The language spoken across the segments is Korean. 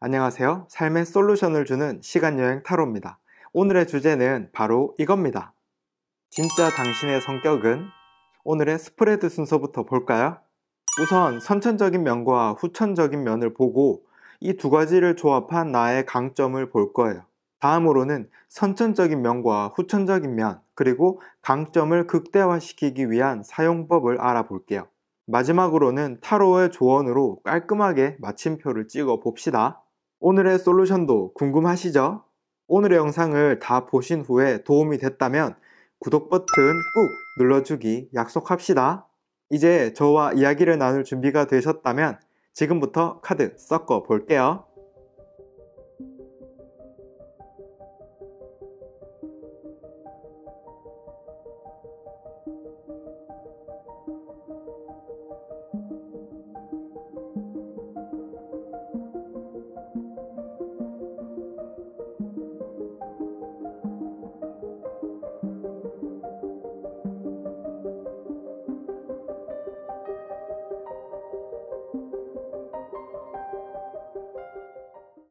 안녕하세요. 삶의 솔루션을 주는 시간여행 타로입니다. 오늘의 주제는 바로 이겁니다. 진짜 당신의 성격은? 오늘의 스프레드 순서부터 볼까요? 우선 선천적인 면과 후천적인 면을 보고 이 두 가지를 조합한 나의 강점을 볼 거예요. 다음으로는 선천적인 면과 후천적인 면, 그리고 강점을 극대화시키기 위한 사용법을 알아볼게요. 마지막으로는 타로의 조언으로 깔끔하게 마침표를 찍어 봅시다. 오늘의 솔루션도 궁금하시죠? 오늘의 영상을 다 보신 후에 도움이 됐다면 구독 버튼 꾹 눌러주기 약속합시다. 이제 저와 이야기를 나눌 준비가 되셨다면 지금부터 카드 섞어 볼게요.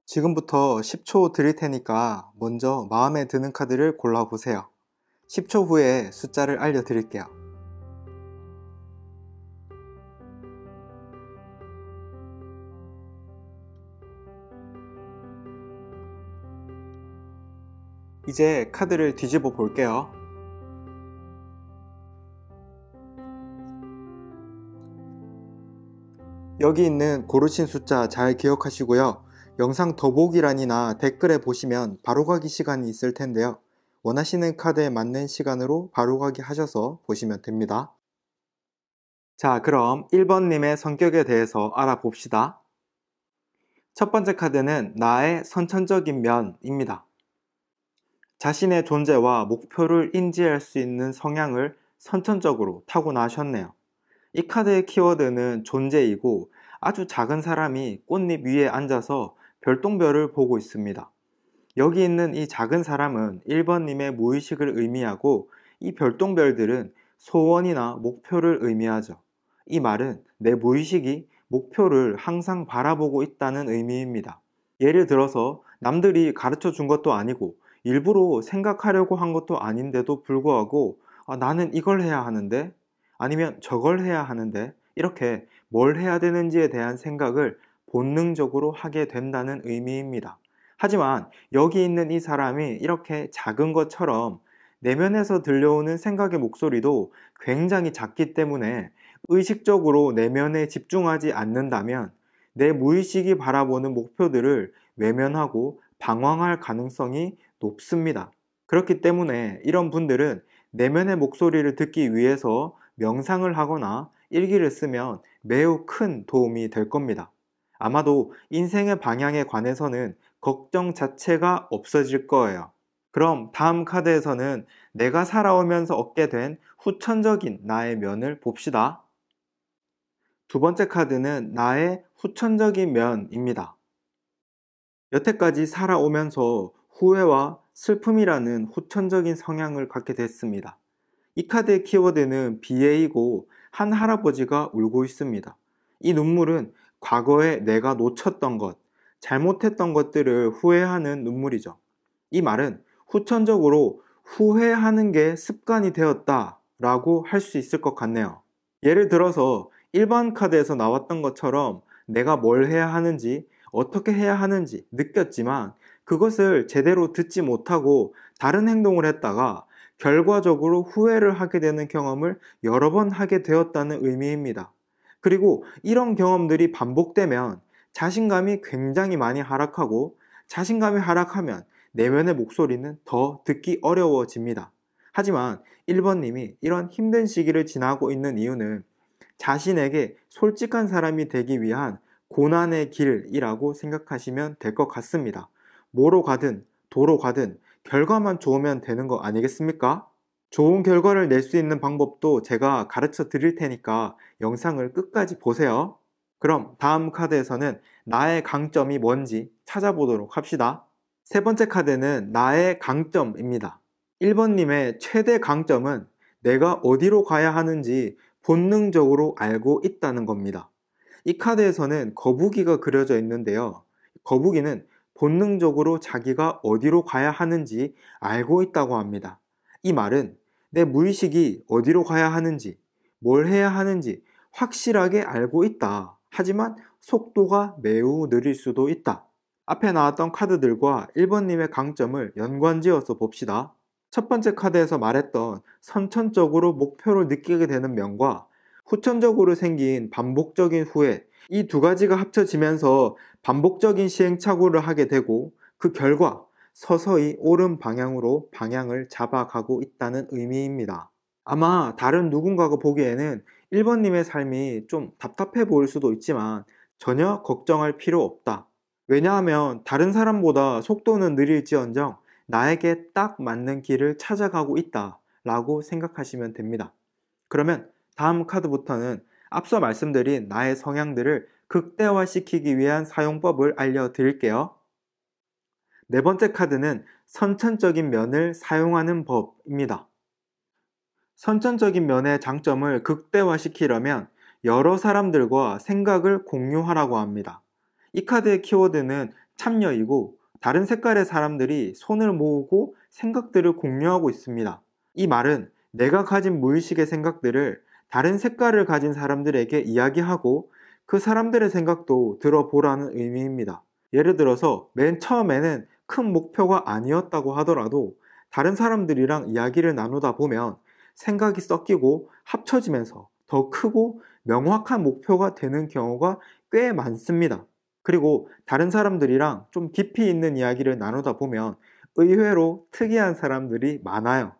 지금부터 10초 드릴 테니까 먼저 마음에 드는 카드를 골라보세요. 10초 후에 숫자를 알려드릴게요. 이제 카드를 뒤집어 볼게요. 여기 있는 고르신 숫자 잘 기억하시고요. 영상 더보기란이나 댓글에 보시면 바로가기 시간이 있을 텐데요. 원하시는 카드에 맞는 시간으로 바로가기 하셔서 보시면 됩니다. 자, 그럼 1번님의 성격에 대해서 알아봅시다. 첫 번째 카드는 나의 선천적인 면입니다. 자신의 존재와 목표를 인지할 수 있는 성향을 선천적으로 타고나셨네요. 이 카드의 키워드는 존재이고 아주 작은 사람이 꽃잎 위에 앉아서 별똥별을 보고 있습니다. 여기 있는 이 작은 사람은 1번님의 무의식을 의미하고 이 별똥별들은 소원이나 목표를 의미하죠. 이 말은 내 무의식이 목표를 항상 바라보고 있다는 의미입니다. 예를 들어서 남들이 가르쳐 준 것도 아니고 일부러 생각하려고 한 것도 아닌데도 불구하고 나는 이걸 해야 하는데 아니면 저걸 해야 하는데 이렇게 뭘 해야 되는지에 대한 생각을 본능적으로 하게 된다는 의미입니다. 하지만 여기 있는 이 사람이 이렇게 작은 것처럼 내면에서 들려오는 생각의 목소리도 굉장히 작기 때문에 의식적으로 내면에 집중하지 않는다면 내 무의식이 바라보는 목표들을 외면하고 방황할 가능성이 높습니다. 그렇기 때문에 이런 분들은 내면의 목소리를 듣기 위해서 명상을 하거나 일기를 쓰면 매우 큰 도움이 될 겁니다. 아마도 인생의 방향에 관해서는 걱정 자체가 없어질 거예요. 그럼 다음 카드에서는 내가 살아오면서 얻게 된 후천적인 나의 면을 봅시다. 두 번째 카드는 나의 후천적인 면입니다. 여태까지 살아오면서 후회와 슬픔이라는 후천적인 성향을 갖게 됐습니다. 이 카드의 키워드는 비애이고 한 할아버지가 울고 있습니다. 이 눈물은 과거에 내가 놓쳤던 것, 잘못했던 것들을 후회하는 눈물이죠. 이 말은 후천적으로 후회하는 게 습관이 되었다 라고 할 수 있을 것 같네요. 예를 들어서 일반 카드에서 나왔던 것처럼 내가 뭘 해야 하는지, 어떻게 해야 하는지 느꼈지만 그것을 제대로 듣지 못하고 다른 행동을 했다가 결과적으로 후회를 하게 되는 경험을 여러 번 하게 되었다는 의미입니다. 그리고 이런 경험들이 반복되면 자신감이 굉장히 많이 하락하고 자신감이 하락하면 내면의 목소리는 더 듣기 어려워집니다. 하지만 1번님이 이런 힘든 시기를 지나고 있는 이유는 자신에게 솔직한 사람이 되기 위한 고난의 길이라고 생각하시면 될 것 같습니다. 뭐로 가든 도로 가든 결과만 좋으면 되는 거 아니겠습니까? 좋은 결과를 낼 수 있는 방법도 제가 가르쳐 드릴 테니까 영상을 끝까지 보세요. 그럼 다음 카드에서는 나의 강점이 뭔지 찾아보도록 합시다. 세 번째 카드는 나의 강점입니다. 1번님의 최대 강점은 내가 어디로 가야 하는지 본능적으로 알고 있다는 겁니다. 이 카드에서는 거북이가 그려져 있는데요. 거북이는 본능적으로 자기가 어디로 가야 하는지 알고 있다고 합니다. 이 말은 내 무의식이 어디로 가야 하는지, 뭘 해야 하는지 확실하게 알고 있다. 하지만 속도가 매우 느릴 수도 있다. 앞에 나왔던 카드들과 1번님의 강점을 연관지어서 봅시다. 첫 번째 카드에서 말했던 선천적으로 목표를 느끼게 되는 면과 후천적으로 생긴 반복적인 후회, 이 두 가지가 합쳐지면서 반복적인 시행착오를 하게 되고 그 결과 서서히 옳은 방향으로 방향을 잡아가고 있다는 의미입니다. 아마 다른 누군가가 보기에는 1번님의 삶이 좀 답답해 보일 수도 있지만 전혀 걱정할 필요 없다. 왜냐하면 다른 사람보다 속도는 느릴지언정 나에게 딱 맞는 길을 찾아가고 있다 라고 생각하시면 됩니다. 그러면 다음 카드부터는 앞서 말씀드린 나의 성향들을 극대화시키기 위한 사용법을 알려드릴게요. 네 번째 카드는 선천적인 면을 사용하는 법입니다. 선천적인 면의 장점을 극대화시키려면 여러 사람들과 생각을 공유하라고 합니다. 이 카드의 키워드는 참여이고 다른 색깔의 사람들이 손을 모으고 생각들을 공유하고 있습니다. 이 말은 내가 가진 무의식의 생각들을 다른 색깔을 가진 사람들에게 이야기하고 그 사람들의 생각도 들어보라는 의미입니다. 예를 들어서 맨 처음에는 큰 목표가 아니었다고 하더라도 다른 사람들이랑 이야기를 나누다 보면 생각이 섞이고 합쳐지면서 더 크고 명확한 목표가 되는 경우가 꽤 많습니다. 그리고 다른 사람들이랑 좀 깊이 있는 이야기를 나누다 보면 의외로 특이한 사람들이 많아요.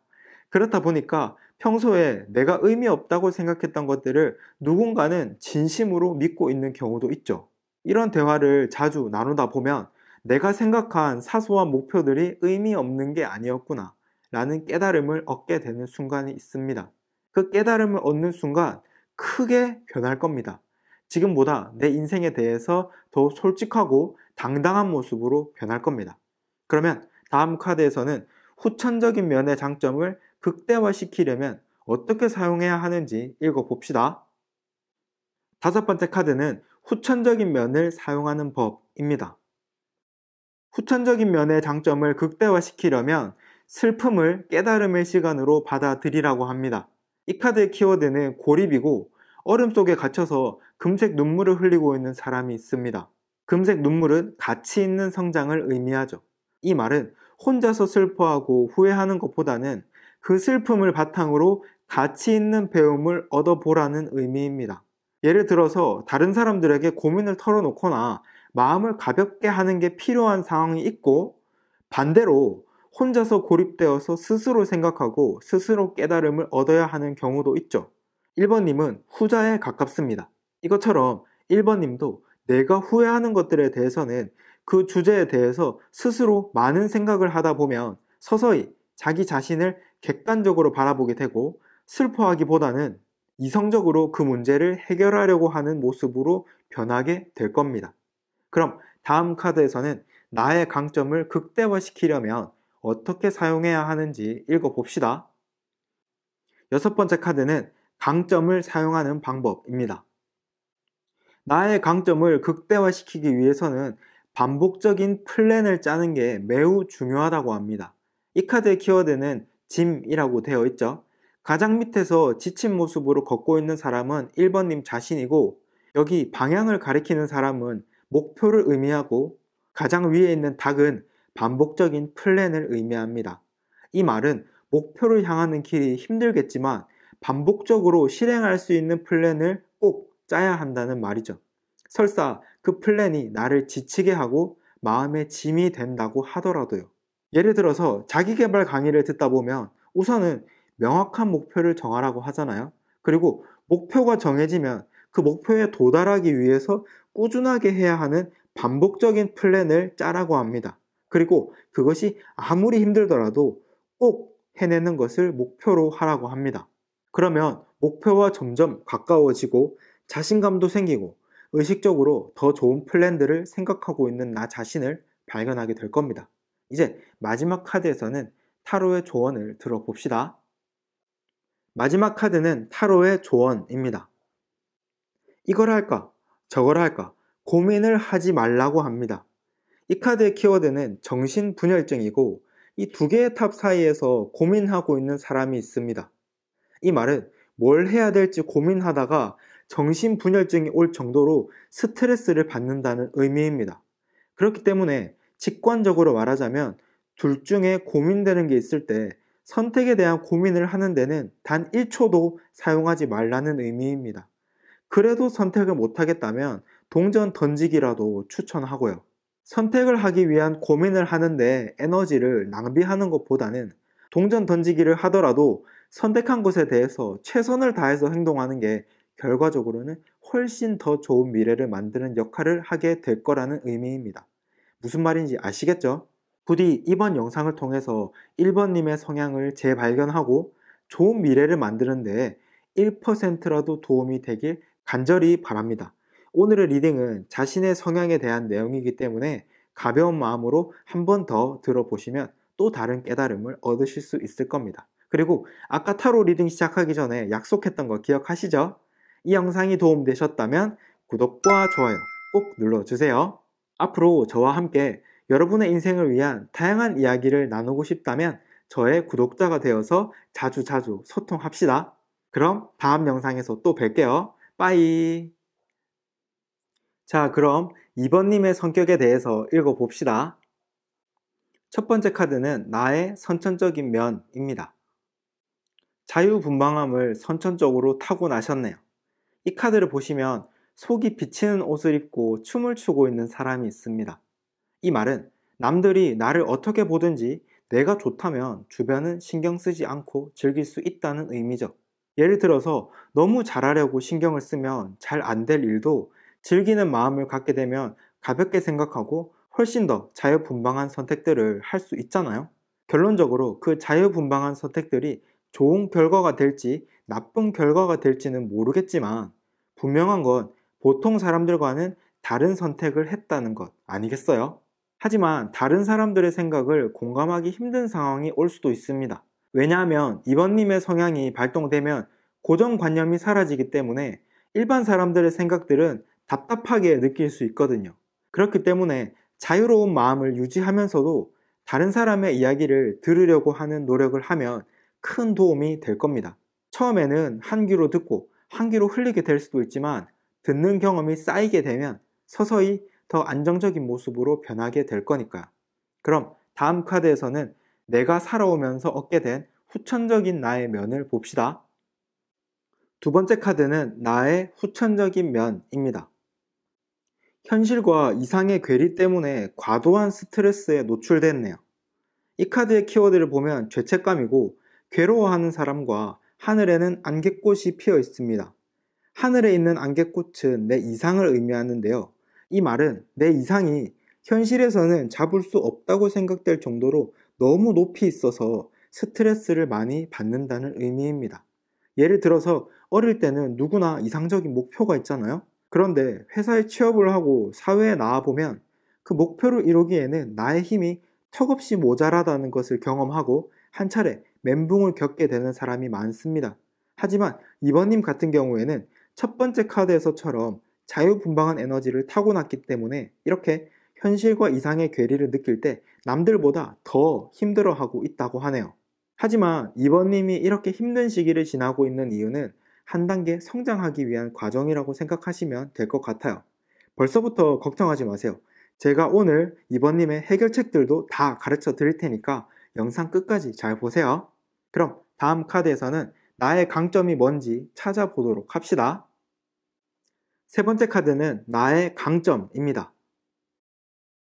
그렇다 보니까 평소에 내가 의미 없다고 생각했던 것들을 누군가는 진심으로 믿고 있는 경우도 있죠. 이런 대화를 자주 나누다 보면 내가 생각한 사소한 목표들이 의미 없는 게 아니었구나 라는 깨달음을 얻게 되는 순간이 있습니다. 그 깨달음을 얻는 순간 크게 변할 겁니다. 지금보다 내 인생에 대해서 더 솔직하고 당당한 모습으로 변할 겁니다. 그러면 다음 카드에서는 후천적인 면의 장점을 극대화시키려면 어떻게 사용해야 하는지 읽어봅시다. 다섯 번째 카드는 후천적인 면을 사용하는 법입니다. 후천적인 면의 장점을 극대화시키려면 슬픔을 깨달음의 시간으로 받아들이라고 합니다. 이 카드의 키워드는 고립이고 얼음 속에 갇혀서 금색 눈물을 흘리고 있는 사람이 있습니다. 금색 눈물은 가치 있는 성장을 의미하죠. 이 말은 혼자서 슬퍼하고 후회하는 것보다는 그 슬픔을 바탕으로 가치 있는 배움을 얻어보라는 의미입니다. 예를 들어서 다른 사람들에게 고민을 털어놓거나 마음을 가볍게 하는 게 필요한 상황이 있고 반대로 혼자서 고립되어서 스스로 생각하고 스스로 깨달음을 얻어야 하는 경우도 있죠. 1번님은 후자에 가깝습니다. 이것처럼 1번님도 내가 후회하는 것들에 대해서는 그 주제에 대해서 스스로 많은 생각을 하다 보면 서서히 자기 자신을 객관적으로 바라보게 되고 슬퍼하기보다는 이성적으로 그 문제를 해결하려고 하는 모습으로 변하게 될 겁니다. 그럼 다음 카드에서는 나의 강점을 극대화시키려면 어떻게 사용해야 하는지 읽어봅시다. 여섯 번째 카드는 강점을 사용하는 방법입니다. 나의 강점을 극대화시키기 위해서는 반복적인 플랜을 짜는 게 매우 중요하다고 합니다. 이 카드의 키워드는 짐이라고 되어 있죠. 가장 밑에서 지친 모습으로 걷고 있는 사람은 1번님 자신이고 여기 방향을 가리키는 사람은 목표를 의미하고 가장 위에 있는 닭은 반복적인 플랜을 의미합니다. 이 말은 목표를 향하는 길이 힘들겠지만 반복적으로 실행할 수 있는 플랜을 꼭 짜야 한다는 말이죠. 설사 그 플랜이 나를 지치게 하고 마음의 짐이 된다고 하더라도요. 예를 들어서 자기계발 강의를 듣다 보면 우선은 명확한 목표를 정하라고 하잖아요. 그리고 목표가 정해지면 그 목표에 도달하기 위해서 꾸준하게 해야 하는 반복적인 플랜을 짜라고 합니다. 그리고 그것이 아무리 힘들더라도 꼭 해내는 것을 목표로 하라고 합니다. 그러면 목표와 점점 가까워지고 자신감도 생기고 의식적으로 더 좋은 플랜들을 생각하고 있는 나 자신을 발견하게 될 겁니다. 이제 마지막 카드에서는 타로의 조언을 들어봅시다. 마지막 카드는 타로의 조언입니다. 이걸 할까? 저걸 할까? 고민을 하지 말라고 합니다. 이 카드의 키워드는 정신분열증이고 이 두 개의 탑 사이에서 고민하고 있는 사람이 있습니다. 이 말은 뭘 해야 될지 고민하다가 정신분열증이 올 정도로 스트레스를 받는다는 의미입니다. 그렇기 때문에 직관적으로 말하자면 둘 중에 고민되는 게 있을 때 선택에 대한 고민을 하는 데는 단 1초도 사용하지 말라는 의미입니다. 그래도 선택을 못하겠다면 동전 던지기라도 추천하고요. 선택을 하기 위한 고민을 하는데 에너지를 낭비하는 것보다는 동전 던지기를 하더라도 선택한 것에 대해서 최선을 다해서 행동하는 게 결과적으로는 훨씬 더 좋은 미래를 만드는 역할을 하게 될 거라는 의미입니다. 무슨 말인지 아시겠죠? 부디 이번 영상을 통해서 1번님의 성향을 재발견하고 좋은 미래를 만드는 데 1%라도 도움이 되길 간절히 바랍니다. 오늘의 리딩은 자신의 성향에 대한 내용이기 때문에 가벼운 마음으로 한 번 더 들어보시면 또 다른 깨달음을 얻으실 수 있을 겁니다. 그리고 아까 타로 리딩 시작하기 전에 약속했던 거 기억하시죠? 이 영상이 도움되셨다면 구독과 좋아요 꼭 눌러주세요. 앞으로 저와 함께 여러분의 인생을 위한 다양한 이야기를 나누고 싶다면 저의 구독자가 되어서 자주자주 소통합시다. 그럼 다음 영상에서 또 뵐게요. 빠이. 자, 그럼 2번님의 성격에 대해서 읽어봅시다. 첫 번째 카드는 나의 선천적인 면입니다. 자유분방함을 선천적으로 타고나셨네요. 이 카드를 보시면 속이 비치는 옷을 입고 춤을 추고 있는 사람이 있습니다. 이 말은 남들이 나를 어떻게 보든지 내가 좋다면 주변은 신경 쓰지 않고 즐길 수 있다는 의미죠. 예를 들어서 너무 잘하려고 신경을 쓰면 잘 안 될 일도 즐기는 마음을 갖게 되면 가볍게 생각하고 훨씬 더 자유분방한 선택들을 할 수 있잖아요. 결론적으로 그 자유분방한 선택들이 좋은 결과가 될지 나쁜 결과가 될지는 모르겠지만 분명한 건 보통 사람들과는 다른 선택을 했다는 것 아니겠어요? 하지만 다른 사람들의 생각을 공감하기 힘든 상황이 올 수도 있습니다. 왜냐하면 이번님의 성향이 발동되면 고정관념이 사라지기 때문에 일반 사람들의 생각들은 답답하게 느낄 수 있거든요. 그렇기 때문에 자유로운 마음을 유지하면서도 다른 사람의 이야기를 들으려고 하는 노력을 하면 큰 도움이 될 겁니다. 처음에는 한 귀로 듣고 한 귀로 흘리게 될 수도 있지만 듣는 경험이 쌓이게 되면 서서히 더 안정적인 모습으로 변하게 될 거니까요. 그럼 다음 카드에서는 내가 살아오면서 얻게 된 후천적인 나의 면을 봅시다. 두 번째 카드는 나의 후천적인 면입니다. 현실과 이상의 괴리 때문에 과도한 스트레스에 노출됐네요. 이 카드의 키워드를 보면 죄책감이고 괴로워하는 사람과 하늘에는 안개꽃이 피어 있습니다. 하늘에 있는 안개꽃은 내 이상을 의미하는데요. 이 말은 내 이상이 현실에서는 잡을 수 없다고 생각될 정도로 너무 높이 있어서 스트레스를 많이 받는다는 의미입니다. 예를 들어서 어릴 때는 누구나 이상적인 목표가 있잖아요. 그런데 회사에 취업을 하고 사회에 나와보면 그 목표를 이루기에는 나의 힘이 턱없이 모자라다는 것을 경험하고 한 차례 멘붕을 겪게 되는 사람이 많습니다. 하지만 이번님 같은 경우에는 첫 번째 카드에서처럼 자유분방한 에너지를 타고났기 때문에 이렇게 현실과 이상의 괴리를 느낄 때 남들보다 더 힘들어하고 있다고 하네요. 하지만 이번님이 이렇게 힘든 시기를 지나고 있는 이유는 한 단계 성장하기 위한 과정이라고 생각하시면 될 것 같아요. 벌써부터 걱정하지 마세요. 제가 오늘 이번님의 해결책들도 다 가르쳐 드릴 테니까 영상 끝까지 잘 보세요. 그럼 다음 카드에서는 나의 강점이 뭔지 찾아보도록 합시다. 세 번째 카드는 나의 강점입니다.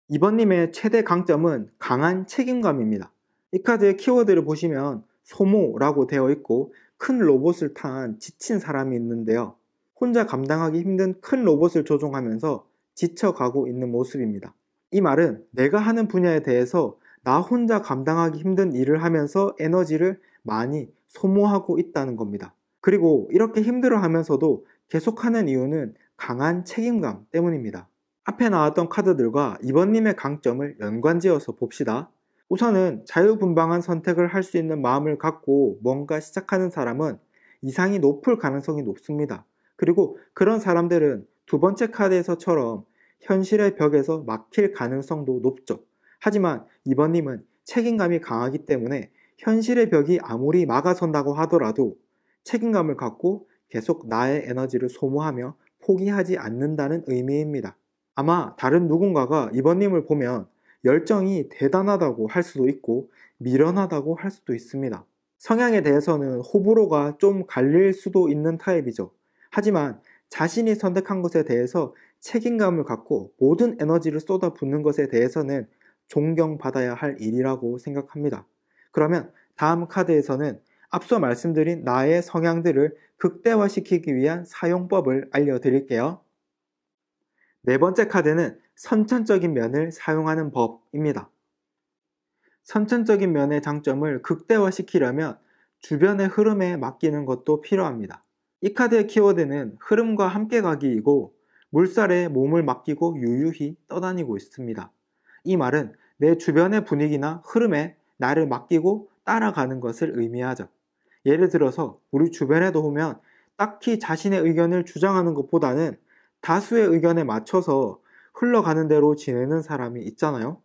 이번님의 최대 강점은 강한 책임감입니다. 이 카드의 키워드를 보시면 소모라고 되어 있고 큰 로봇을 탄 지친 사람이 있는데요. 혼자 감당하기 힘든 큰 로봇을 조종하면서 지쳐가고 있는 모습입니다. 이 말은 내가 하는 분야에 대해서 나 혼자 감당하기 힘든 일을 하면서 에너지를 많이 소모하고 있다는 겁니다. 그리고 이렇게 힘들어하면서도 계속하는 이유는 강한 책임감 때문입니다. 앞에 나왔던 카드들과 이번님의 강점을 연관지어서 봅시다. 우선은 자유분방한 선택을 할 수 있는 마음을 갖고 뭔가 시작하는 사람은 이상이 높을 가능성이 높습니다. 그리고 그런 사람들은 두 번째 카드에서처럼 현실의 벽에서 막힐 가능성도 높죠. 하지만 2번님은 책임감이 강하기 때문에 현실의 벽이 아무리 막아선다고 하더라도 책임감을 갖고 계속 나의 에너지를 소모하며 포기하지 않는다는 의미입니다. 아마 다른 누군가가 2번님을 보면 열정이 대단하다고 할 수도 있고 미련하다고 할 수도 있습니다. 성향에 대해서는 호불호가 좀 갈릴 수도 있는 타입이죠. 하지만 자신이 선택한 것에 대해서 책임감을 갖고 모든 에너지를 쏟아붓는 것에 대해서는 존경받아야 할 일이라고 생각합니다. 그러면 다음 카드에서는 앞서 말씀드린 나의 성향들을 극대화시키기 위한 사용법을 알려드릴게요. 네 번째 카드는 선천적인 면을 사용하는 법입니다. 선천적인 면의 장점을 극대화시키려면 주변의 흐름에 맡기는 것도 필요합니다. 이 카드의 키워드는 흐름과 함께 가기이고 물살에 몸을 맡기고 유유히 떠다니고 있습니다. 이 말은 내 주변의 분위기나 흐름에 나를 맡기고 따라가는 것을 의미하죠. 예를 들어서 우리 주변에도 보면 딱히 자신의 의견을 주장하는 것보다는 다수의 의견에 맞춰서 흘러가는 대로 지내는 사람이 있잖아요.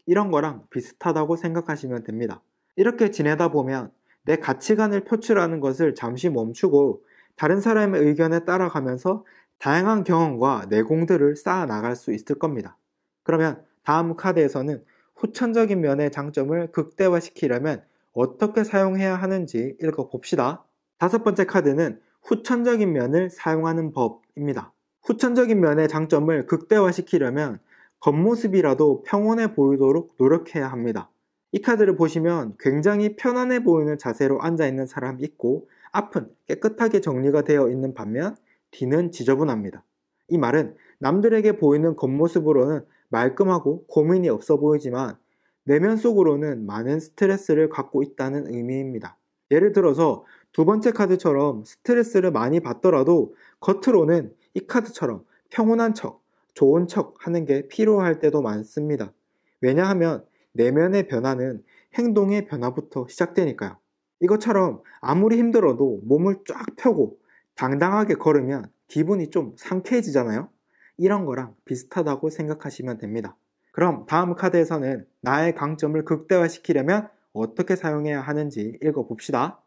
이런 거랑 비슷하다고 생각하시면 됩니다. 이렇게 지내다 보면 내 가치관을 표출하는 것을 잠시 멈추고 다른 사람의 의견에 따라가면서 다양한 경험과 내공들을 쌓아 나갈 수 있을 겁니다. 그러면 다음 카드에서는 후천적인 면의 장점을 극대화시키려면 어떻게 사용해야 하는지 읽어봅시다. 다섯 번째 카드는 후천적인 면을 사용하는 법입니다. 후천적인 면의 장점을 극대화시키려면 겉모습이라도 평온해 보이도록 노력해야 합니다. 이 카드를 보시면 굉장히 편안해 보이는 자세로 앉아있는 사람이 있고 앞은 깨끗하게 정리가 되어 있는 반면 뒤는 지저분합니다. 이 말은 남들에게 보이는 겉모습으로는 말끔하고 고민이 없어 보이지만 내면 속으로는 많은 스트레스를 갖고 있다는 의미입니다. 예를 들어서 두 번째 카드처럼 스트레스를 많이 받더라도 겉으로는 이 카드처럼 평온한 척, 좋은 척 하는 게 필요할 때도 많습니다. 왜냐하면 내면의 변화는 행동의 변화부터 시작되니까요. 이것처럼 아무리 힘들어도 몸을 쫙 펴고 당당하게 걸으면 기분이 좀 상쾌해지잖아요. 이런 거랑 비슷하다고 생각하시면 됩니다. 그럼 다음 카드에서는 나의 강점을 극대화시키려면 어떻게 사용해야 하는지 읽어봅시다.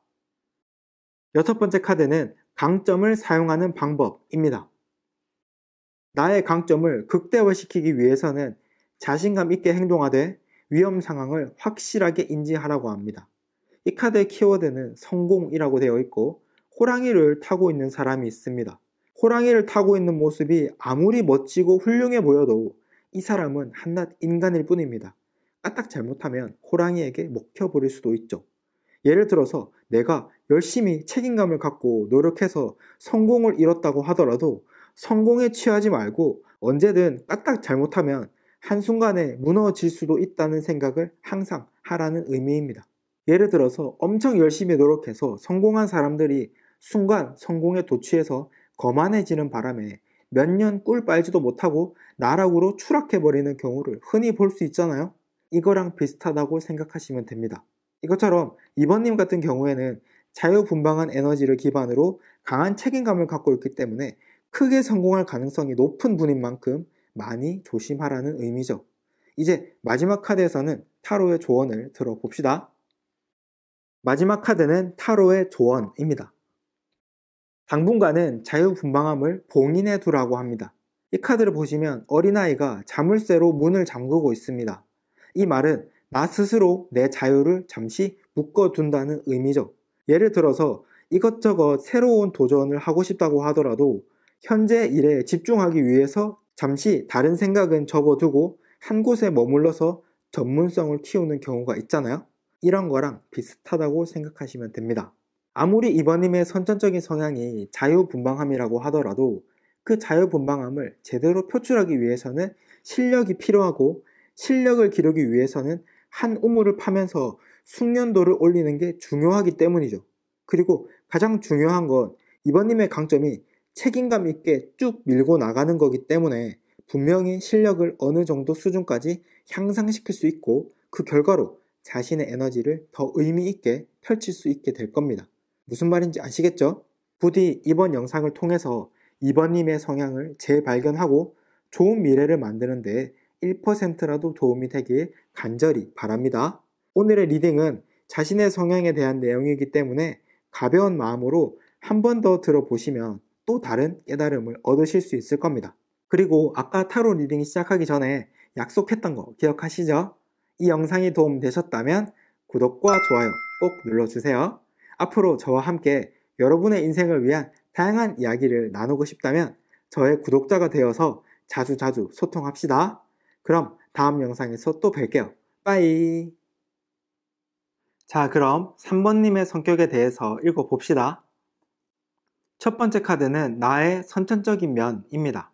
여섯 번째 카드는 강점을 사용하는 방법입니다. 나의 강점을 극대화시키기 위해서는 자신감 있게 행동하되 위험 상황을 확실하게 인지하라고 합니다. 이 카드의 키워드는 성공이라고 되어 있고 호랑이를 타고 있는 사람이 있습니다. 호랑이를 타고 있는 모습이 아무리 멋지고 훌륭해 보여도 이 사람은 한낱 인간일 뿐입니다. 까딱 잘못하면 호랑이에게 먹혀버릴 수도 있죠. 예를 들어서 내가 열심히 책임감을 갖고 노력해서 성공을 이뤘다고 하더라도 성공에 취하지 말고 언제든 까딱 잘못하면 한순간에 무너질 수도 있다는 생각을 항상 하라는 의미입니다. 예를 들어서 엄청 열심히 노력해서 성공한 사람들이 순간 성공에 도취해서 거만해지는 바람에 몇 년 꿀 빨지도 못하고 나락으로 추락해버리는 경우를 흔히 볼 수 있잖아요. 이거랑 비슷하다고 생각하시면 됩니다. 이것처럼 2번님 같은 경우에는 자유분방한 에너지를 기반으로 강한 책임감을 갖고 있기 때문에 크게 성공할 가능성이 높은 분인 만큼 많이 조심하라는 의미죠. 이제 마지막 카드에서는 타로의 조언을 들어봅시다. 마지막 카드는 타로의 조언입니다. 당분간은 자유분방함을 봉인해 두라고 합니다. 이 카드를 보시면 어린아이가 자물쇠로 문을 잠그고 있습니다. 이 말은 나 스스로 내 자유를 잠시 묶어둔다는 의미죠. 예를 들어서 이것저것 새로운 도전을 하고 싶다고 하더라도 현재 일에 집중하기 위해서 잠시 다른 생각은 접어두고 한 곳에 머물러서 전문성을 키우는 경우가 있잖아요. 이런 거랑 비슷하다고 생각하시면 됩니다. 아무리 2번님의 선천적인 성향이 자유분방함이라고 하더라도 그 자유분방함을 제대로 표출하기 위해서는 실력이 필요하고 실력을 기르기 위해서는 한 우물을 파면서 숙련도를 올리는 게 중요하기 때문이죠. 그리고 가장 중요한 건 2번님의 강점이 책임감 있게 쭉 밀고 나가는 거기 때문에 분명히 실력을 어느 정도 수준까지 향상시킬 수 있고 그 결과로 자신의 에너지를 더 의미 있게 펼칠 수 있게 될 겁니다. 무슨 말인지 아시겠죠? 부디 이번 영상을 통해서 2번님의 성향을 재발견하고 좋은 미래를 만드는데 1%라도 도움이 되길 간절히 바랍니다. 오늘의 리딩은 자신의 성향에 대한 내용이기 때문에 가벼운 마음으로 한 번 더 들어보시면 또 다른 깨달음을 얻으실 수 있을 겁니다. 그리고 아까 타로 리딩 시작하기 전에 약속했던 거 기억하시죠? 이 영상이 도움되셨다면 구독과 좋아요 꼭 눌러주세요. 앞으로 저와 함께 여러분의 인생을 위한 다양한 이야기를 나누고 싶다면 저의 구독자가 되어서 자주자주 소통합시다. 그럼 다음 영상에서 또 뵐게요. 빠이. 자, 그럼 3번님의 성격에 대해서 읽어봅시다. 첫 번째 카드는 나의 선천적인 면입니다.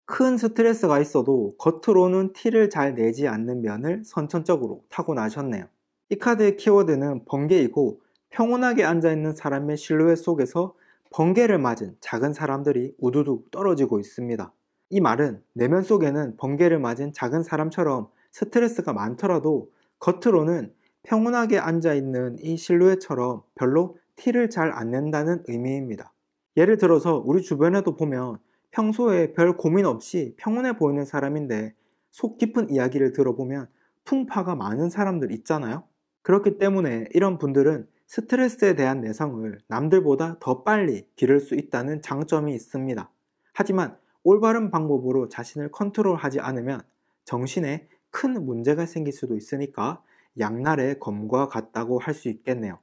큰 스트레스가 있어도 겉으로는 티를 잘 내지 않는 면을 선천적으로 타고나셨네요. 이 카드의 키워드는 번개이고 평온하게 앉아있는 사람의 실루엣 속에서 번개를 맞은 작은 사람들이 우두두 떨어지고 있습니다. 이 말은 내면 속에는 번개를 맞은 작은 사람처럼 스트레스가 많더라도 겉으로는 평온하게 앉아있는 이 실루엣처럼 별로 티를 잘 안 낸다는 의미입니다. 예를 들어서 우리 주변에도 보면 평소에 별 고민 없이 평온해 보이는 사람인데 속 깊은 이야기를 들어보면 풍파가 많은 사람들 있잖아요. 그렇기 때문에 이런 분들은 스트레스에 대한 내성을 남들보다 더 빨리 기를 수 있다는 장점이 있습니다. 하지만 올바른 방법으로 자신을 컨트롤하지 않으면 정신에 큰 문제가 생길 수도 있으니까 양날의 검과 같다고 할 수 있겠네요.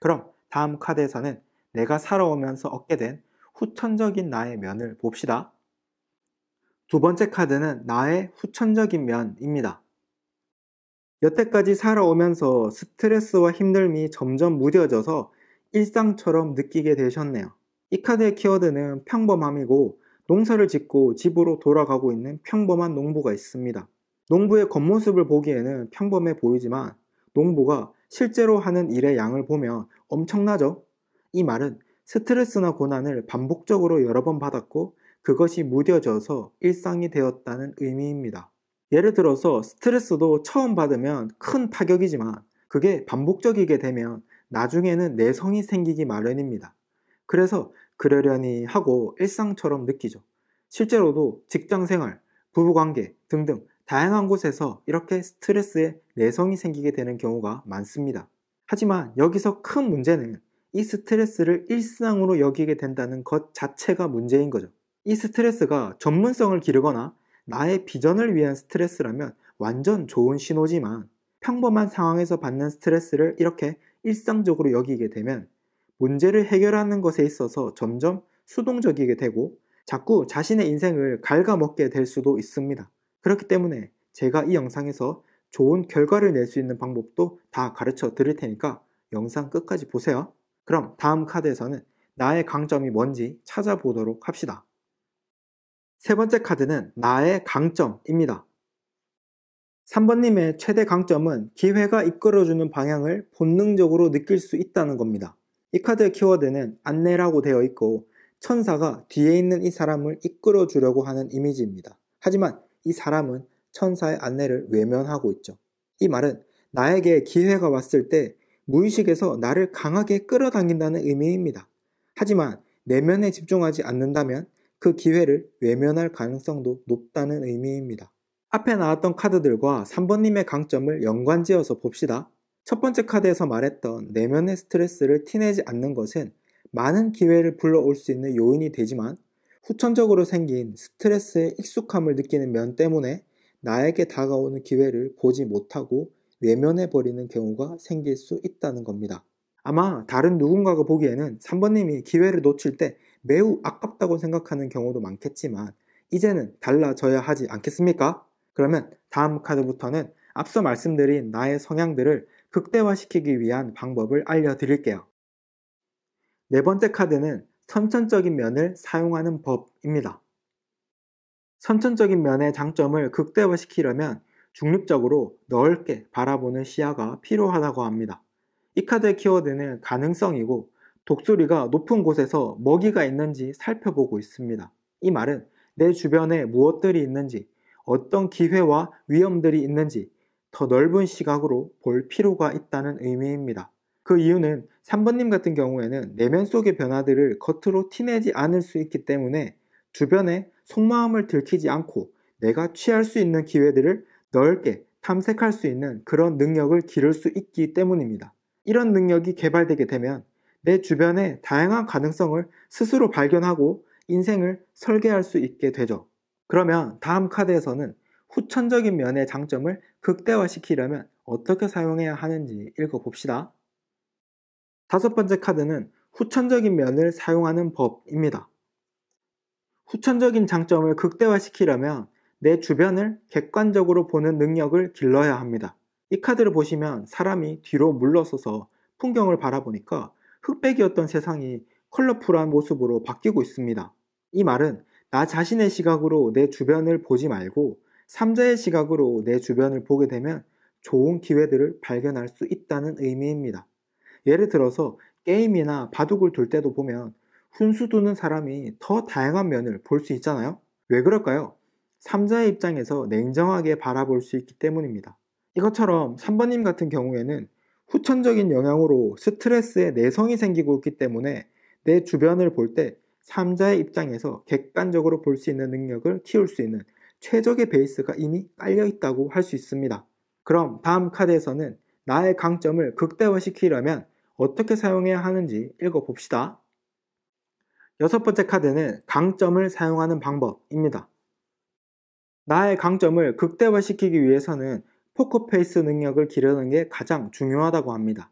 그럼 다음 카드에서는 내가 살아오면서 얻게 된 후천적인 나의 면을 봅시다. 두 번째 카드는 나의 후천적인 면입니다. 여태까지 살아오면서 스트레스와 힘듦이 점점 무뎌져서 일상처럼 느끼게 되셨네요. 이 카드의 키워드는 평범함이고 농사를 짓고 집으로 돌아가고 있는 평범한 농부가 있습니다. 농부의 겉모습을 보기에는 평범해 보이지만 농부가 실제로 하는 일의 양을 보면 엄청나죠? 이 말은 스트레스나 고난을 반복적으로 여러 번 받았고 그것이 무뎌져서 일상이 되었다는 의미입니다. 예를 들어서 스트레스도 처음 받으면 큰 타격이지만 그게 반복적이게 되면 나중에는 내성이 생기기 마련입니다. 그래서 그러려니 하고 일상처럼 느끼죠. 실제로도 직장생활, 부부관계 등등 다양한 곳에서 이렇게 스트레스에 내성이 생기게 되는 경우가 많습니다. 하지만 여기서 큰 문제는 이 스트레스를 일상으로 여기게 된다는 것 자체가 문제인 거죠. 이 스트레스가 전문성을 기르거나 나의 비전을 위한 스트레스라면 완전 좋은 신호지만 평범한 상황에서 받는 스트레스를 이렇게 일상적으로 여기게 되면 문제를 해결하는 것에 있어서 점점 수동적이게 되고 자꾸 자신의 인생을 갉아먹게 될 수도 있습니다. 그렇기 때문에 제가 이 영상에서 좋은 결과를 낼 수 있는 방법도 다 가르쳐 드릴 테니까 영상 끝까지 보세요. 그럼 다음 카드에서는 나의 강점이 뭔지 찾아보도록 합시다. 세 번째 카드는 나의 강점입니다. 3번님의 최대 강점은 기회가 이끌어주는 방향을 본능적으로 느낄 수 있다는 겁니다. 이 카드의 키워드는 안내라고 되어 있고 천사가 뒤에 있는 이 사람을 이끌어주려고 하는 이미지입니다. 하지만 이 사람은 천사의 안내를 외면하고 있죠. 이 말은 나에게 기회가 왔을 때 무의식에서 나를 강하게 끌어당긴다는 의미입니다. 하지만 내면에 집중하지 않는다면 그 기회를 외면할 가능성도 높다는 의미입니다. 앞에 나왔던 카드들과 3번님의 강점을 연관지어서 봅시다. 첫 번째 카드에서 말했던 내면의 스트레스를 티내지 않는 것은 많은 기회를 불러올 수 있는 요인이 되지만 후천적으로 생긴 스트레스에 익숙함을 느끼는 면 때문에 나에게 다가오는 기회를 보지 못하고 외면해버리는 경우가 생길 수 있다는 겁니다. 아마 다른 누군가가 보기에는 3번님이 기회를 놓칠 때 매우 아깝다고 생각하는 경우도 많겠지만 이제는 달라져야 하지 않겠습니까? 그러면 다음 카드부터는 앞서 말씀드린 나의 성향들을 극대화시키기 위한 방법을 알려드릴게요. 네 번째 카드는 선천적인 면을 사용하는 법입니다. 선천적인 면의 장점을 극대화시키려면 중립적으로 넓게 바라보는 시야가 필요하다고 합니다. 이 카드의 키워드는 가능성이고 독수리가 높은 곳에서 먹이가 있는지 살펴보고 있습니다. 이 말은 내 주변에 무엇들이 있는지, 어떤 기회와 위험들이 있는지 더 넓은 시각으로 볼 필요가 있다는 의미입니다. 그 이유는 3번님 같은 경우에는 내면 속의 변화들을 겉으로 티내지 않을 수 있기 때문에 주변에 속마음을 들키지 않고 내가 취할 수 있는 기회들을 넓게 탐색할 수 있는 그런 능력을 기를 수 있기 때문입니다. 이런 능력이 개발되게 되면 내 주변의 다양한 가능성을 스스로 발견하고 인생을 설계할 수 있게 되죠. 그러면 다음 카드에서는 후천적인 면의 장점을 극대화시키려면 어떻게 사용해야 하는지 읽어봅시다. 다섯 번째 카드는 후천적인 면을 사용하는 법입니다. 후천적인 장점을 극대화시키려면 내 주변을 객관적으로 보는 능력을 길러야 합니다. 이 카드를 보시면 사람이 뒤로 물러서서 풍경을 바라보니까 흑백이었던 세상이 컬러풀한 모습으로 바뀌고 있습니다. 이 말은 나 자신의 시각으로 내 주변을 보지 말고 삼자의 시각으로 내 주변을 보게 되면 좋은 기회들을 발견할 수 있다는 의미입니다. 예를 들어서 게임이나 바둑을 둘 때도 보면 훈수 두는 사람이 더 다양한 면을 볼 수 있잖아요. 왜 그럴까요? 삼자의 입장에서 냉정하게 바라볼 수 있기 때문입니다. 이것처럼 3번님 같은 경우에는 후천적인 영향으로 스트레스에 내성이 생기고 있기 때문에 내 주변을 볼 때 삼자의 입장에서 객관적으로 볼 수 있는 능력을 키울 수 있는 최적의 베이스가 이미 깔려 있다고 할 수 있습니다. 그럼 다음 카드에서는 나의 강점을 극대화시키려면 어떻게 사용해야 하는지 읽어봅시다. 여섯 번째 카드는 강점을 사용하는 방법입니다. 나의 강점을 극대화시키기 위해서는 포커페이스 능력을 기르는 게 가장 중요하다고 합니다.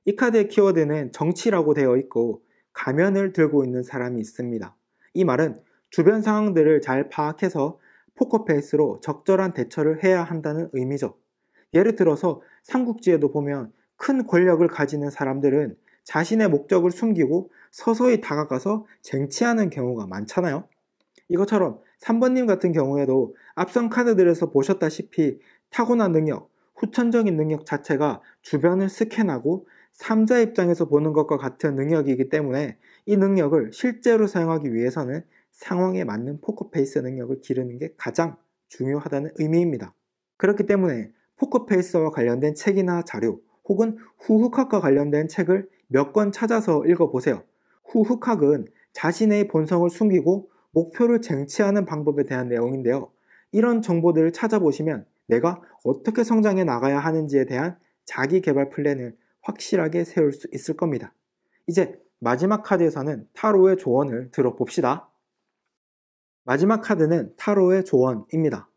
이 카드의 키워드는 정치라고 되어 있고 가면을 들고 있는 사람이 있습니다. 이 말은 주변 상황들을 잘 파악해서 포커페이스로 적절한 대처를 해야 한다는 의미죠. 예를 들어서 삼국지에도 보면 큰 권력을 가지는 사람들은 자신의 목적을 숨기고 서서히 다가가서 쟁취하는 경우가 많잖아요. 이것처럼 3번님 같은 경우에도 앞선 카드들에서 보셨다시피 타고난 능력, 후천적인 능력 자체가 주변을 스캔하고 삼자 입장에서 보는 것과 같은 능력이기 때문에 이 능력을 실제로 사용하기 위해서는 상황에 맞는 포커페이스 능력을 기르는 게 가장 중요하다는 의미입니다. 그렇기 때문에 포커페이스와 관련된 책이나 자료 혹은 후흑학과 관련된 책을 몇 권 찾아서 읽어보세요. 후흑학은 자신의 본성을 숨기고 목표를 쟁취하는 방법에 대한 내용인데요. 이런 정보들을 찾아보시면 내가 어떻게 성장해 나가야 하는지에 대한 자기 개발 플랜을 확실하게 세울 수 있을 겁니다. 이제 마지막 카드에서는 타로의 조언을 들어봅시다. 마지막 카드는 타로의 조언입니다.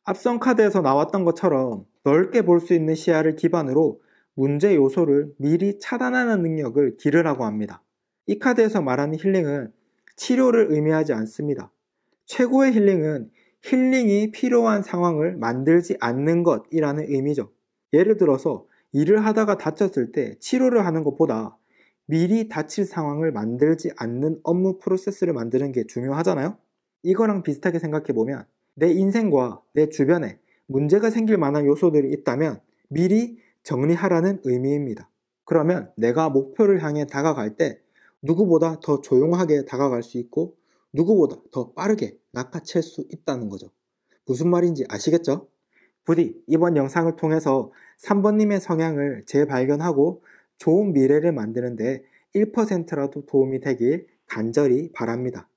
앞선 카드에서 나왔던 것처럼 넓게 볼 수 있는 시야를 기반으로 문제 요소를 미리 차단하는 능력을 기르라고 합니다. 이 카드에서 말하는 힐링은 치료를 의미하지 않습니다. 최고의 힐링은 힐링이 필요한 상황을 만들지 않는 것이라는 의미죠. 예를 들어서 일을 하다가 다쳤을 때 치료를 하는 것보다 미리 다칠 상황을 만들지 않는 업무 프로세스를 만드는 게 중요하잖아요. 이거랑 비슷하게 생각해보면 내 인생과 내 주변에 문제가 생길 만한 요소들이 있다면 미리 정리하라는 의미입니다. 그러면 내가 목표를 향해 다가갈 때 누구보다 더 조용하게 다가갈 수 있고 누구보다 더 빠르게 낚아챌 수 있다는 거죠. 무슨 말인지 아시겠죠? 부디 이번 영상을 통해서 3번님의 성향을 재발견하고 좋은 미래를 만드는데 1%라도 도움이 되길 간절히 바랍니다.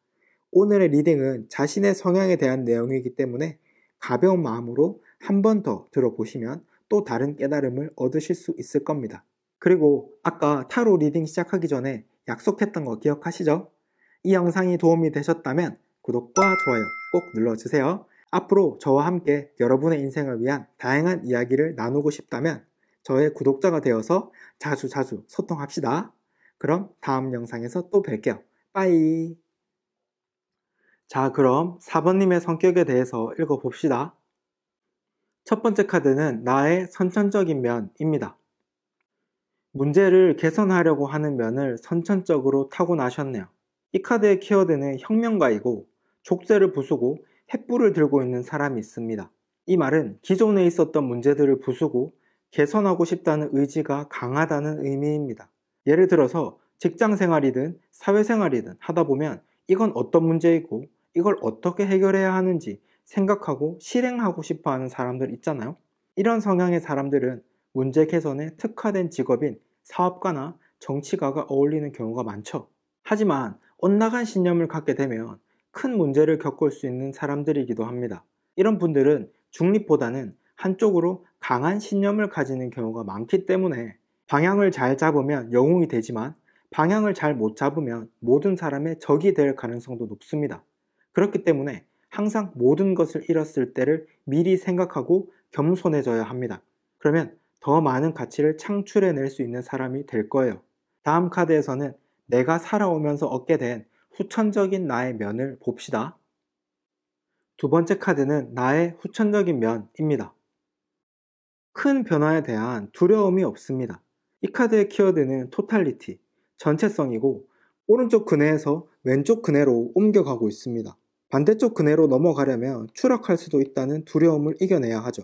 오늘의 리딩은 자신의 성향에 대한 내용이기 때문에 가벼운 마음으로 한 번 더 들어보시면 또 다른 깨달음을 얻으실 수 있을 겁니다. 그리고 아까 타로 리딩 시작하기 전에 약속했던 거 기억하시죠? 이 영상이 도움이 되셨다면 구독과 좋아요 꼭 눌러주세요. 앞으로 저와 함께 여러분의 인생을 위한 다양한 이야기를 나누고 싶다면 저의 구독자가 되어서 자주 소통합시다. 그럼 다음 영상에서 또 뵐게요. 빠이. 자, 그럼 4번님의 성격에 대해서 읽어봅시다. 첫 번째 카드는 나의 선천적인 면입니다. 문제를 개선하려고 하는 면을 선천적으로 타고나셨네요. 이 카드의 키워드는 혁명가이고 족쇄를 부수고 횃불을 들고 있는 사람이 있습니다. 이 말은 기존에 있었던 문제들을 부수고 개선하고 싶다는 의지가 강하다는 의미입니다. 예를 들어서 직장생활이든 사회생활이든 하다 보면 이건 어떤 문제이고 이걸 어떻게 해결해야 하는지 생각하고 실행하고 싶어 하는 사람들 있잖아요. 이런 성향의 사람들은 문제 개선에 특화된 직업인 사업가나 정치가가 어울리는 경우가 많죠. 하지만 엇나간 신념을 갖게 되면 큰 문제를 겪을 수 있는 사람들이기도 합니다. 이런 분들은 중립보다는 한쪽으로 강한 신념을 가지는 경우가 많기 때문에 방향을 잘 잡으면 영웅이 되지만 방향을 잘 못 잡으면 모든 사람의 적이 될 가능성도 높습니다. 그렇기 때문에 항상 모든 것을 잃었을 때를 미리 생각하고 겸손해져야 합니다. 그러면 더 많은 가치를 창출해낼 수 있는 사람이 될 거예요. 다음 카드에서는 내가 살아오면서 얻게 된 후천적인 나의 면을 봅시다. 두 번째 카드는 나의 후천적인 면입니다. 큰 변화에 대한 두려움이 없습니다. 이 카드의 키워드는 토탈리티, 전체성이고 오른쪽 근해에서 왼쪽 근해로 옮겨가고 있습니다. 반대쪽 근해로 넘어가려면 추락할 수도 있다는 두려움을 이겨내야 하죠.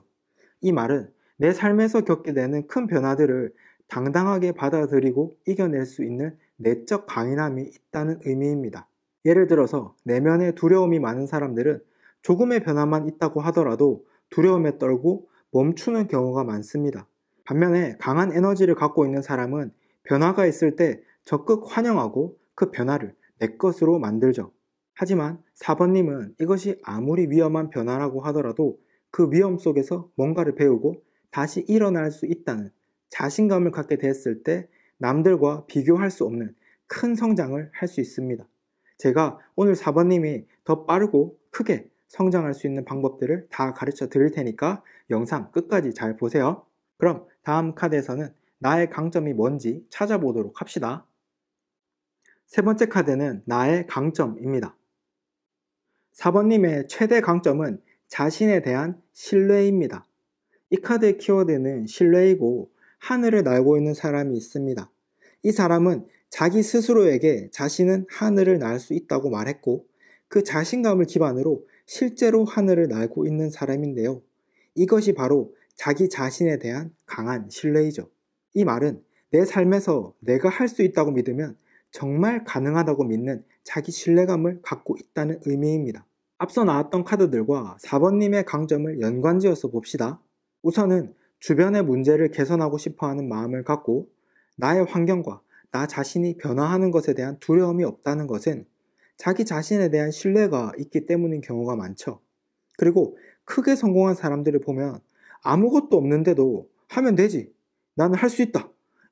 이 말은 내 삶에서 겪게 되는 큰 변화들을 당당하게 받아들이고 이겨낼 수 있는 내적 강인함이 있다는 의미입니다. 예를 들어서 내면에 두려움이 많은 사람들은 조금의 변화만 있다고 하더라도 두려움에 떨고 멈추는 경우가 많습니다. 반면에 강한 에너지를 갖고 있는 사람은 변화가 있을 때 적극 환영하고 그 변화를 내 것으로 만들죠. 하지만 4번님은 이것이 아무리 위험한 변화라고 하더라도 그 위험 속에서 뭔가를 배우고 다시 일어날 수 있다는 자신감을 갖게 됐을 때 남들과 비교할 수 없는 큰 성장을 할 수 있습니다. 제가 오늘 4번님이 더 빠르고 크게 성장할 수 있는 방법들을 다 가르쳐 드릴 테니까 영상 끝까지 잘 보세요. 그럼 다음 카드에서는 나의 강점이 뭔지 찾아보도록 합시다. 세 번째 카드는 나의 강점입니다. 4번님의 최대 강점은 자신에 대한 신뢰입니다. 이 카드의 키워드는 신뢰이고 하늘을 날고 있는 사람이 있습니다. 이 사람은 자기 스스로에게 자신은 하늘을 날 수 있다고 말했고 그 자신감을 기반으로 실제로 하늘을 날고 있는 사람인데요. 이것이 바로 자기 자신에 대한 강한 신뢰이죠. 이 말은 내 삶에서 내가 할 수 있다고 믿으면 정말 가능하다고 믿는 자기 신뢰감을 갖고 있다는 의미입니다. 앞서 나왔던 카드들과 4번님의 강점을 연관지어서 봅시다. 우선은 주변의 문제를 개선하고 싶어하는 마음을 갖고 나의 환경과 나 자신이 변화하는 것에 대한 두려움이 없다는 것은 자기 자신에 대한 신뢰가 있기 때문인 경우가 많죠. 그리고 크게 성공한 사람들을 보면 아무것도 없는데도 하면 되지, 나는 할 수 있다,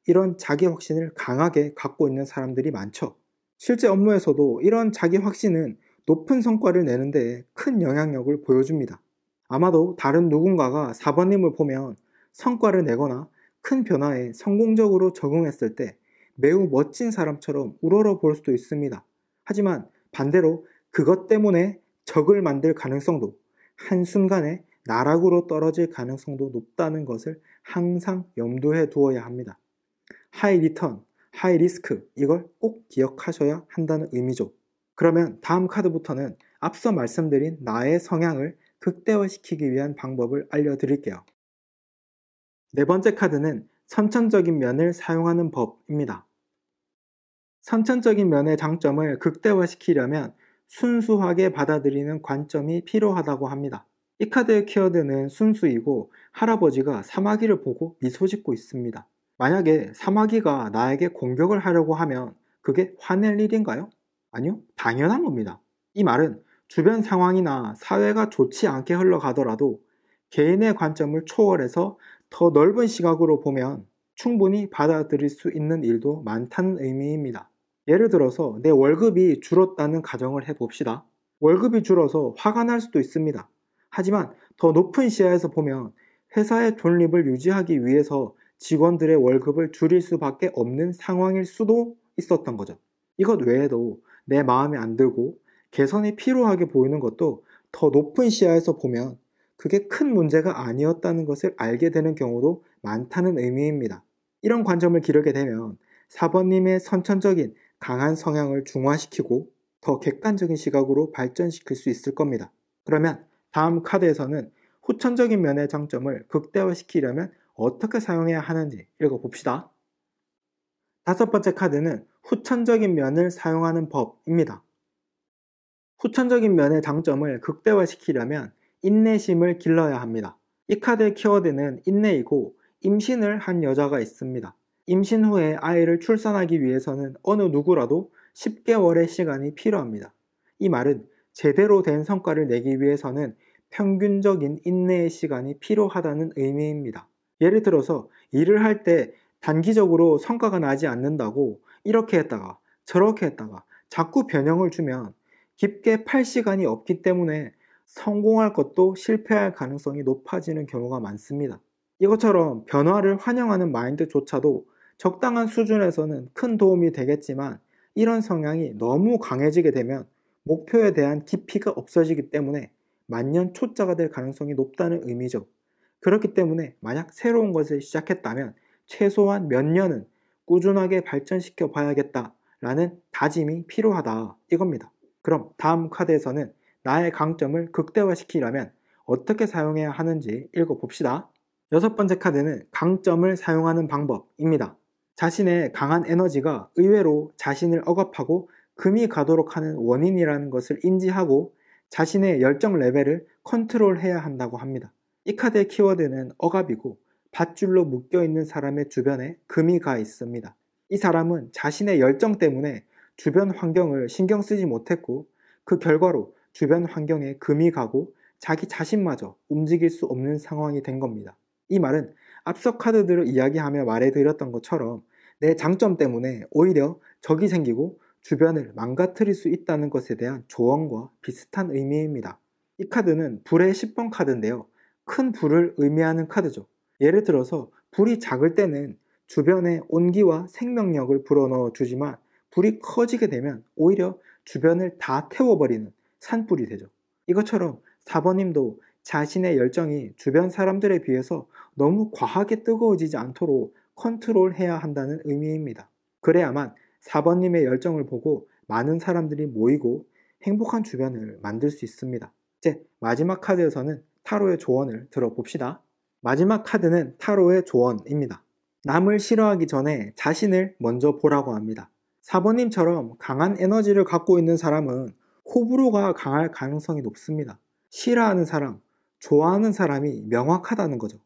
이런 자기 확신을 강하게 갖고 있는 사람들이 많죠. 실제 업무에서도 이런 자기 확신은 높은 성과를 내는데 큰 영향력을 보여줍니다. 아마도 다른 누군가가 4번님을 보면 성과를 내거나 큰 변화에 성공적으로 적응했을 때 매우 멋진 사람처럼 우러러 볼 수도 있습니다. 하지만 반대로 그것 때문에 적을 만들 가능성도, 한순간에 나락으로 떨어질 가능성도 높다는 것을 항상 염두에 두어야 합니다. 하이 리턴, 하이 리스크, 이걸 꼭 기억하셔야 한다는 의미죠. 그러면 다음 카드부터는 앞서 말씀드린 나의 성향을 극대화시키기 위한 방법을 알려드릴게요. 네 번째 카드는 선천적인 면을 사용하는 법입니다. 선천적인 면의 장점을 극대화시키려면 순수하게 받아들이는 관점이 필요하다고 합니다. 이 카드의 키워드는 순수이고 할아버지가 사마귀를 보고 미소 짓고 있습니다. 만약에 사마귀가 나에게 공격을 하려고 하면 그게 화낼 일인가요? 아니요, 당연한 겁니다. 이 말은 주변 상황이나 사회가 좋지 않게 흘러가더라도 개인의 관점을 초월해서 더 넓은 시각으로 보면 충분히 받아들일 수 있는 일도 많다는 의미입니다. 예를 들어서 내 월급이 줄었다는 가정을 해봅시다. 월급이 줄어서 화가 날 수도 있습니다. 하지만 더 높은 시야에서 보면 회사의 존립을 유지하기 위해서 직원들의 월급을 줄일 수밖에 없는 상황일 수도 있었던 거죠. 이것 외에도 내 마음에 안 들고 개선이 필요하게 보이는 것도 더 높은 시야에서 보면 그게 큰 문제가 아니었다는 것을 알게 되는 경우도 많다는 의미입니다. 이런 관점을 기르게 되면 4번님의 선천적인 강한 성향을 중화시키고 더 객관적인 시각으로 발전시킬 수 있을 겁니다. 그러면 다음 카드에서는 후천적인 면의 장점을 극대화시키려면 어떻게 사용해야 하는지 읽어봅시다. 다섯 번째 카드는 후천적인 면을 사용하는 법입니다. 후천적인 면의 장점을 극대화시키려면 인내심을 길러야 합니다. 이 카드의 키워드는 인내이고 임신을 한 여자가 있습니다. 임신 후에 아이를 출산하기 위해서는 어느 누구라도 10개월의 시간이 필요합니다. 이 말은 제대로 된 성과를 내기 위해서는 평균적인 인내의 시간이 필요하다는 의미입니다. 예를 들어서 일을 할 때 단기적으로 성과가 나지 않는다고 이렇게 했다가 저렇게 했다가 자꾸 변형을 주면 깊게 팔 시간이 없기 때문에 성공할 것도 실패할 가능성이 높아지는 경우가 많습니다. 이것처럼 변화를 환영하는 마인드조차도 적당한 수준에서는 큰 도움이 되겠지만 이런 성향이 너무 강해지게 되면 목표에 대한 깊이가 없어지기 때문에 만년초짜가 될 가능성이 높다는 의미죠. 그렇기 때문에 만약 새로운 것을 시작했다면 최소한 몇 년은 꾸준하게 발전시켜 봐야겠다라는 다짐이 필요하다 이겁니다. 그럼 다음 카드에서는 나의 강점을 극대화시키려면 어떻게 사용해야 하는지 읽어봅시다. 6번째 카드는 강점을 사용하는 방법입니다. 자신의 강한 에너지가 의외로 자신을 억압하고 금이 가도록 하는 원인이라는 것을 인지하고 자신의 열정 레벨을 컨트롤해야 한다고 합니다. 이 카드의 키워드는 억압이고 밧줄로 묶여있는 사람의 주변에 금이 가 있습니다. 이 사람은 자신의 열정 때문에 주변 환경을 신경 쓰지 못했고 그 결과로 주변 환경에 금이 가고 자기 자신마저 움직일 수 없는 상황이 된 겁니다. 이 말은 앞서 카드들을 이야기하며 말해드렸던 것처럼 내 장점 때문에 오히려 적이 생기고 주변을 망가뜨릴 수 있다는 것에 대한 조언과 비슷한 의미입니다. 이 카드는 불의 10번 카드인데요. 큰 불을 의미하는 카드죠. 예를 들어서 불이 작을 때는 주변에 온기와 생명력을 불어넣어 주지만 불이 커지게 되면 오히려 주변을 다 태워버리는 산불이 되죠. 이것처럼 4번님도 자신의 열정이 주변 사람들에 비해서 너무 과하게 뜨거워지지 않도록 컨트롤해야 한다는 의미입니다. 그래야만 4번님의 열정을 보고 많은 사람들이 모이고 행복한 주변을 만들 수 있습니다. 이제 마지막 카드에서는 타로의 조언을 들어봅시다. 마지막 카드는 타로의 조언입니다. 남을 싫어하기 전에 자신을 먼저 보라고 합니다. 4번님처럼 강한 에너지를 갖고 있는 사람은 호불호가 강할 가능성이 높습니다. 싫어하는 사람, 좋아하는 사람이 명확하다는 거죠.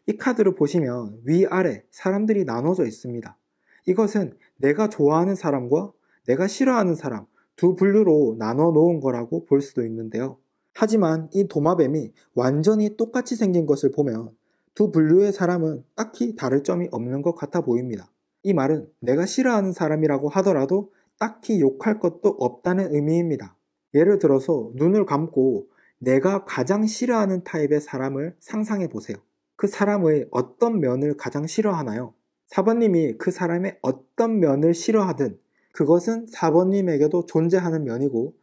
이 카드를 보시면 위아래 사람들이 나눠져 있습니다. 이것은 내가 좋아하는 사람과 내가 싫어하는 사람 두 분류로 나눠 놓은 거라고 볼 수도 있는데요. 하지만 이 도마뱀이 완전히 똑같이 생긴 것을 보면 두 분류의 사람은 딱히 다를 점이 없는 것 같아 보입니다. 이 말은 내가 싫어하는 사람이라고 하더라도 딱히 욕할 것도 없다는 의미입니다. 예를 들어서 눈을 감고 내가 가장 싫어하는 타입의 사람을 상상해 보세요. 그 사람의 어떤 면을 가장 싫어하나요? 4번님이 그 사람의 어떤 면을 싫어하든 그것은 4번님에게도 존재하는 면이고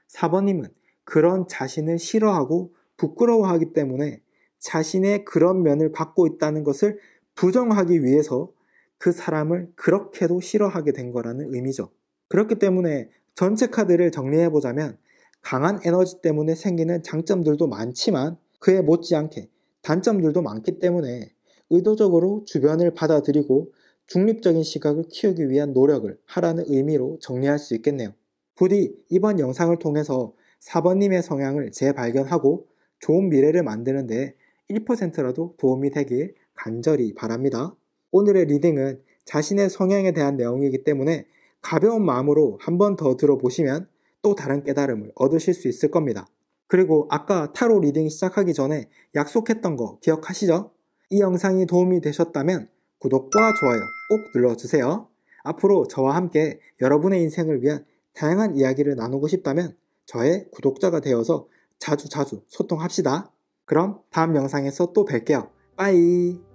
4번님은 그런 자신을 싫어하고 부끄러워하기 때문에 자신의 그런 면을 갖고 있다는 것을 부정하기 위해서 그 사람을 그렇게도 싫어하게 된 거라는 의미죠. 그렇기 때문에 전체 카드를 정리해보자면 강한 에너지 때문에 생기는 장점들도 많지만 그에 못지않게 단점들도 많기 때문에 의도적으로 주변을 받아들이고 중립적인 시각을 키우기 위한 노력을 하라는 의미로 정리할 수 있겠네요. 부디 이번 영상을 통해서 4번님의 성향을 재발견하고 좋은 미래를 만드는 데 1%라도 도움이 되길 간절히 바랍니다. 오늘의 리딩은 자신의 성향에 대한 내용이기 때문에 가벼운 마음으로 한 번 더 들어보시면 또 다른 깨달음을 얻으실 수 있을 겁니다. 그리고 아까 타로 리딩 시작하기 전에 약속했던 거 기억하시죠? 이 영상이 도움이 되셨다면 구독과 좋아요 꼭 눌러주세요. 앞으로 저와 함께 여러분의 인생을 위한 다양한 이야기를 나누고 싶다면 저의 구독자가 되어서 자주 소통합시다. 그럼 다음 영상에서 또 뵐게요. 빠이.